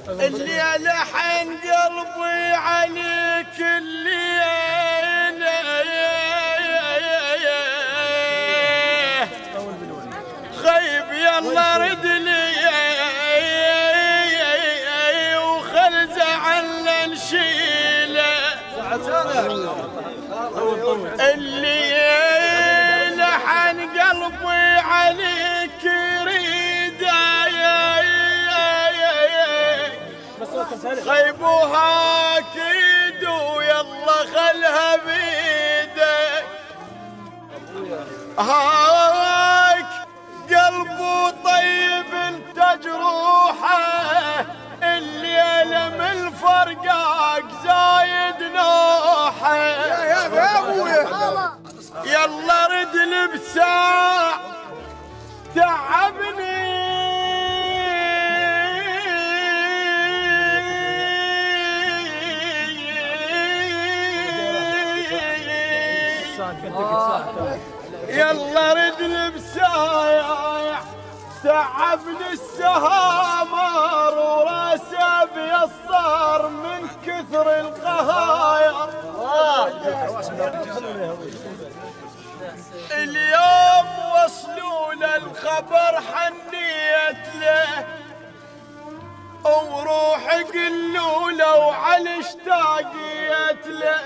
الليل حن قلبي عليك الليل خيب يلا رد لي وخل زعلنا نشيله الليل حن قلبي عليك يريد غيبوها اكيد ويلا خلها بيدك هاك قلبه طيب انت جروحه الليله من فرقاك زايد نوحه يا ابويا يلا رد لبساع تعبني يلا رد لبسايع تعبني السهامر وراسه بيصار من كثر القهاير اليوم وصلوا الخبر حنيت له وروحي قلوا له وعلى اشتاقيت له